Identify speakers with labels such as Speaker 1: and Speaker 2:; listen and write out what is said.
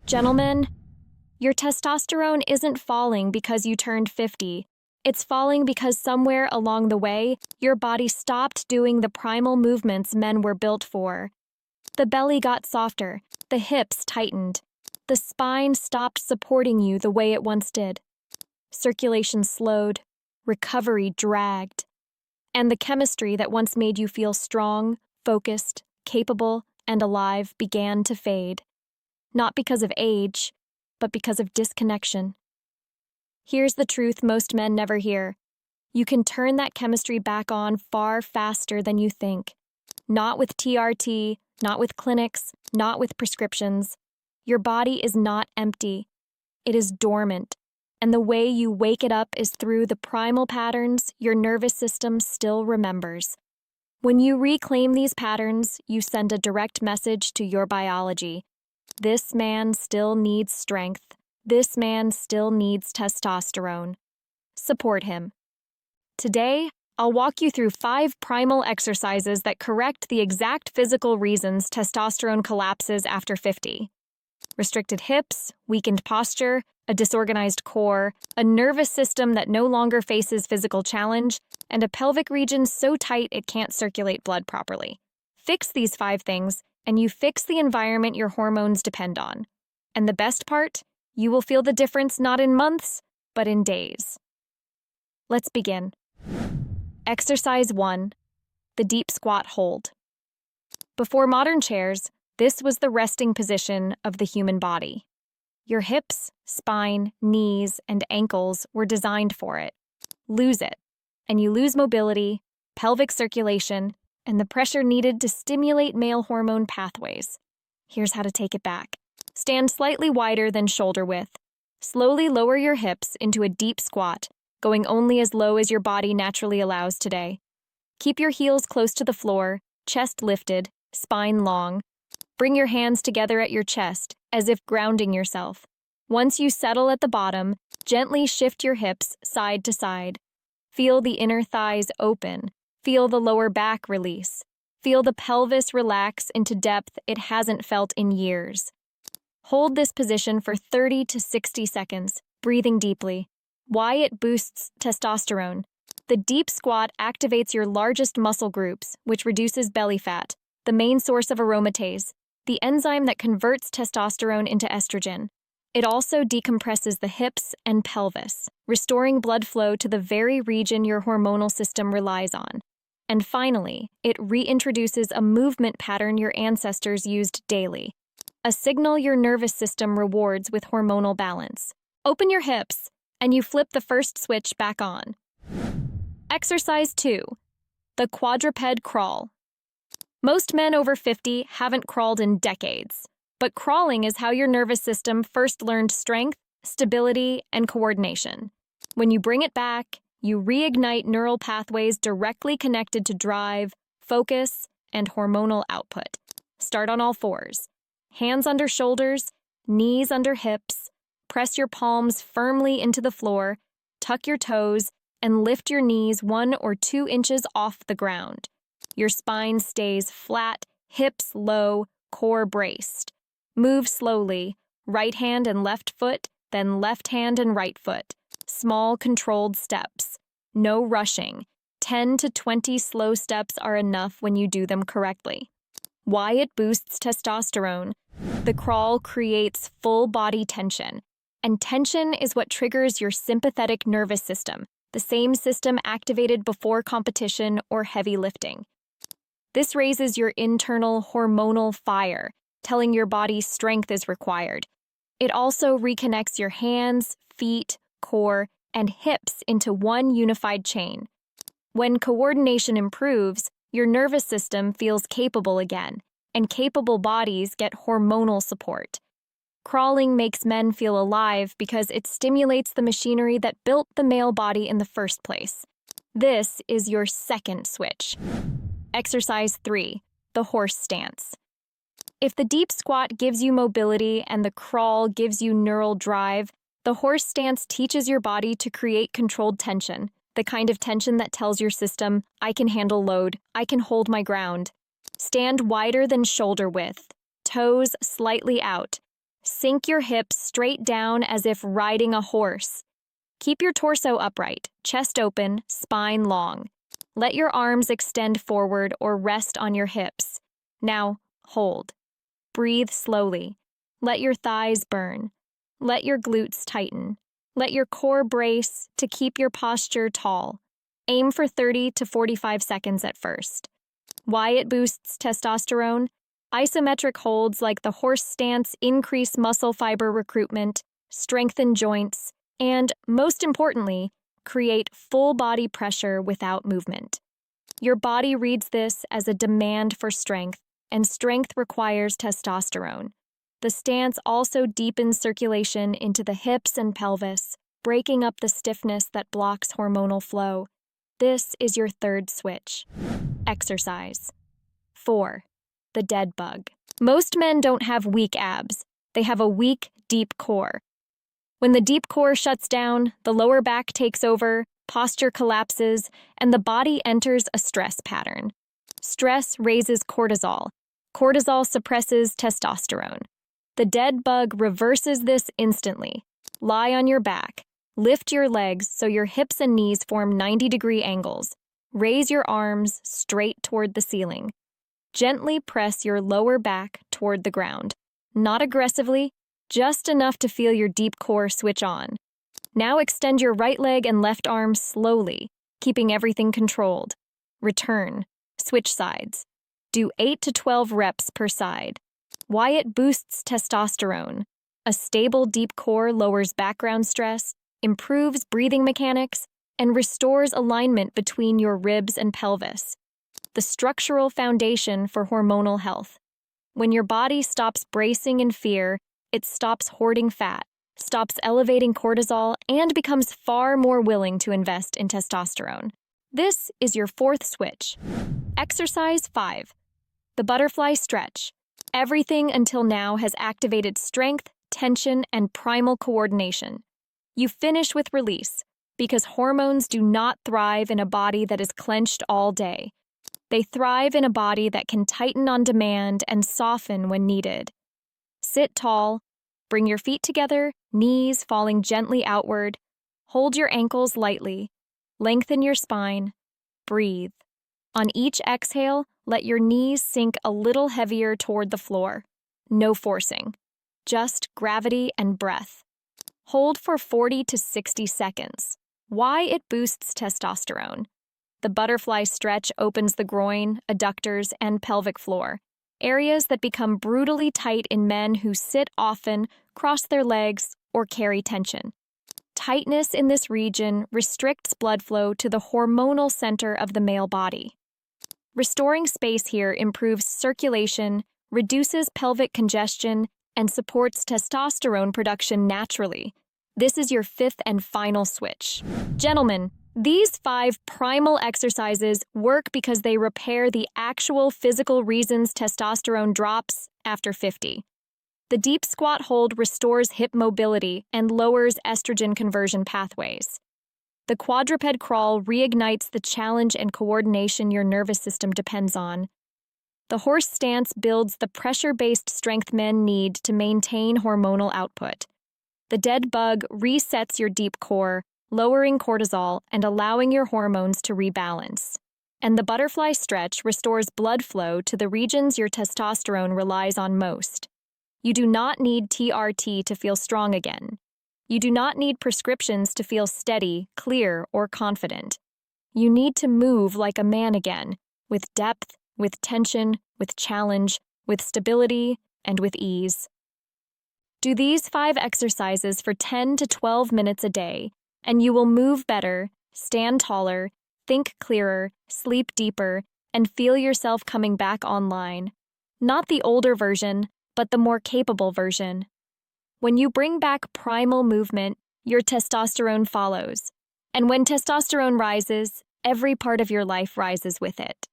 Speaker 1: Gentlemen, your testosterone isn't falling because you turned 50. It's falling because somewhere along the way, your body stopped doing the primal movements men were built for. The belly got softer, the hips tightened, the spine stopped supporting you the way it once did. Circulation slowed, recovery dragged, and the chemistry that once made you feel strong, focused, capable, and alive began to fade. Not because of age, but because of disconnection. Here's the truth most men never hear. You can turn that chemistry back on far faster than you think. Not with TRT, not with clinics, not with prescriptions. Your body is not empty. It is dormant. And the way you wake it up is through the primal patterns your nervous system still remembers. When you reclaim these patterns, you send a direct message to your biology. This man still needs strength. This man still needs testosterone. Support him. Today, I'll walk you through 5 primal exercises that correct the exact physical reasons testosterone collapses after 50. Restricted hips, weakened posture, a disorganized core, a nervous system that no longer faces physical challenge, and a pelvic region so tight it can't circulate blood properly. Fix these 5 things, and you fix the environment your hormones depend on. And the best part? You will feel the difference not in months, but in days. Let's begin. Exercise 1. The deep squat hold. Before modern chairs, this was the resting position of the human body. Your hips, spine, knees, and ankles were designed for it. Lose it, and you lose mobility, pelvic circulation, and the pressure needed to stimulate male hormone pathways. Here's how to take it back. Stand slightly wider than shoulder width. Slowly lower your hips into a deep squat, going only as low as your body naturally allows today. Keep your heels close to the floor, chest lifted, spine long. Bring your hands together at your chest, as if grounding yourself. Once you settle at the bottom, gently shift your hips side to side. Feel the inner thighs open. Feel the lower back release. Feel the pelvis relax into depth it hasn't felt in years. Hold this position for 30 to 60 seconds, breathing deeply. Why it boosts testosterone. The deep squat activates your largest muscle groups, which reduces belly fat, the main source of aromatase, the enzyme that converts testosterone into estrogen. It also decompresses the hips and pelvis, restoring blood flow to the very region your hormonal system relies on. And finally, it reintroduces a movement pattern your ancestors used daily, a signal your nervous system rewards with hormonal balance. Open your hips, and you flip the first switch back on. Exercise 2. The quadruped crawl. Most men over 50 haven't crawled in decades, but crawling is how your nervous system first learned strength, stability, and coordination. When you bring it back, you reignite neural pathways directly connected to drive, focus, and hormonal output. Start on all fours. Hands under shoulders, knees under hips. Press your palms firmly into the floor, tuck your toes, and lift your knees 1 or 2 inches off the ground. Your spine stays flat, hips low, core braced. Move slowly, right hand and left foot, then left hand and right foot. Small, controlled steps. No rushing. 10 to 20 slow steps are enough when you do them correctly. Why it boosts testosterone. The crawl creates full body tension, and tension is what triggers your sympathetic nervous system, the same system activated before competition or heavy lifting. This raises your internal hormonal fire, telling your body strength is required. It also reconnects your hands, feet, core, and hips into one unified chain. When coordination improves, your nervous system feels capable again, and capable bodies get hormonal support. Crawling makes men feel alive because it stimulates the machinery that built the male body in the first place. This is your second switch. Exercise 3. The horse stance. If the deep squat gives you mobility and the crawl gives you neural drive, the horse stance teaches your body to create controlled tension, the kind of tension that tells your system, I can handle load, I can hold my ground. Stand wider than shoulder width, toes slightly out. Sink your hips straight down as if riding a horse. Keep your torso upright, chest open, spine long. Let your arms extend forward or rest on your hips. Now, hold. Breathe slowly. Let your thighs burn. Let your glutes tighten. Let your core brace to keep your posture tall. Aim for 30 to 45 seconds at first. Why it boosts testosterone? Isometric holds like the horse stance increase muscle fiber recruitment, strengthen joints, and, most importantly, create full body pressure without movement. Your body reads this as a demand for strength, and strength requires testosterone. The stance also deepens circulation into the hips and pelvis, breaking up the stiffness that blocks hormonal flow. This is your third switch. Exercise. 4. The dead bug. Most men don't have weak abs. They have a weak, deep core. When the deep core shuts down, the lower back takes over, posture collapses, and the body enters a stress pattern. Stress raises cortisol. Cortisol suppresses testosterone. The dead bug reverses this instantly. Lie on your back. Lift your legs so your hips and knees form 90-degree angles. Raise your arms straight toward the ceiling. Gently press your lower back toward the ground. Not aggressively, just enough to feel your deep core switch on. Now extend your right leg and left arm slowly, keeping everything controlled. Return. Switch sides. Do 8 to 12 reps per side. Why it boosts testosterone? A stable deep core lowers background stress, improves breathing mechanics, and restores alignment between your ribs and pelvis. The structural foundation for hormonal health. When your body stops bracing in fear, it stops hoarding fat, stops elevating cortisol, and becomes far more willing to invest in testosterone. This is your fourth switch. Exercise 5. The butterfly stretch. Everything until now has activated strength, tension, and primal coordination. You finish with release, because hormones do not thrive in a body that is clenched all day. They thrive in a body that can tighten on demand and soften when needed. Sit tall, bring your feet together, knees falling gently outward. Hold your ankles lightly. Lengthen your spine. Breathe. On each exhale, let your knees sink a little heavier toward the floor. No forcing. Just gravity and breath. Hold for 40 to 60 seconds. Why it boosts testosterone? The butterfly stretch opens the groin, adductors, and pelvic floor, areas that become brutally tight in men who sit often, cross their legs, or carry tension. Tightness in this region restricts blood flow to the hormonal center of the male body. Restoring space here improves circulation, reduces pelvic congestion, and supports testosterone production naturally. This is your fifth and final switch. Gentlemen, these 5 primal exercises work because they repair the actual physical reasons testosterone drops after 50. The deep squat hold restores hip mobility and lowers estrogen conversion pathways. The quadruped crawl reignites the challenge and coordination your nervous system depends on. The horse stance builds the pressure-based strength men need to maintain hormonal output. The dead bug resets your deep core, lowering cortisol and allowing your hormones to rebalance. And the butterfly stretch restores blood flow to the regions your testosterone relies on most. You do not need TRT to feel strong again. You do not need prescriptions to feel steady, clear, or confident. You need to move like a man again, with depth, with tension, with challenge, with stability, and with ease. Do these 5 exercises for 10 to 12 minutes a day, and you will move better, stand taller, think clearer, sleep deeper, and feel yourself coming back online. Not the older version, but the more capable version. When you bring back primal movement, your testosterone follows. And when testosterone rises, every part of your life rises with it.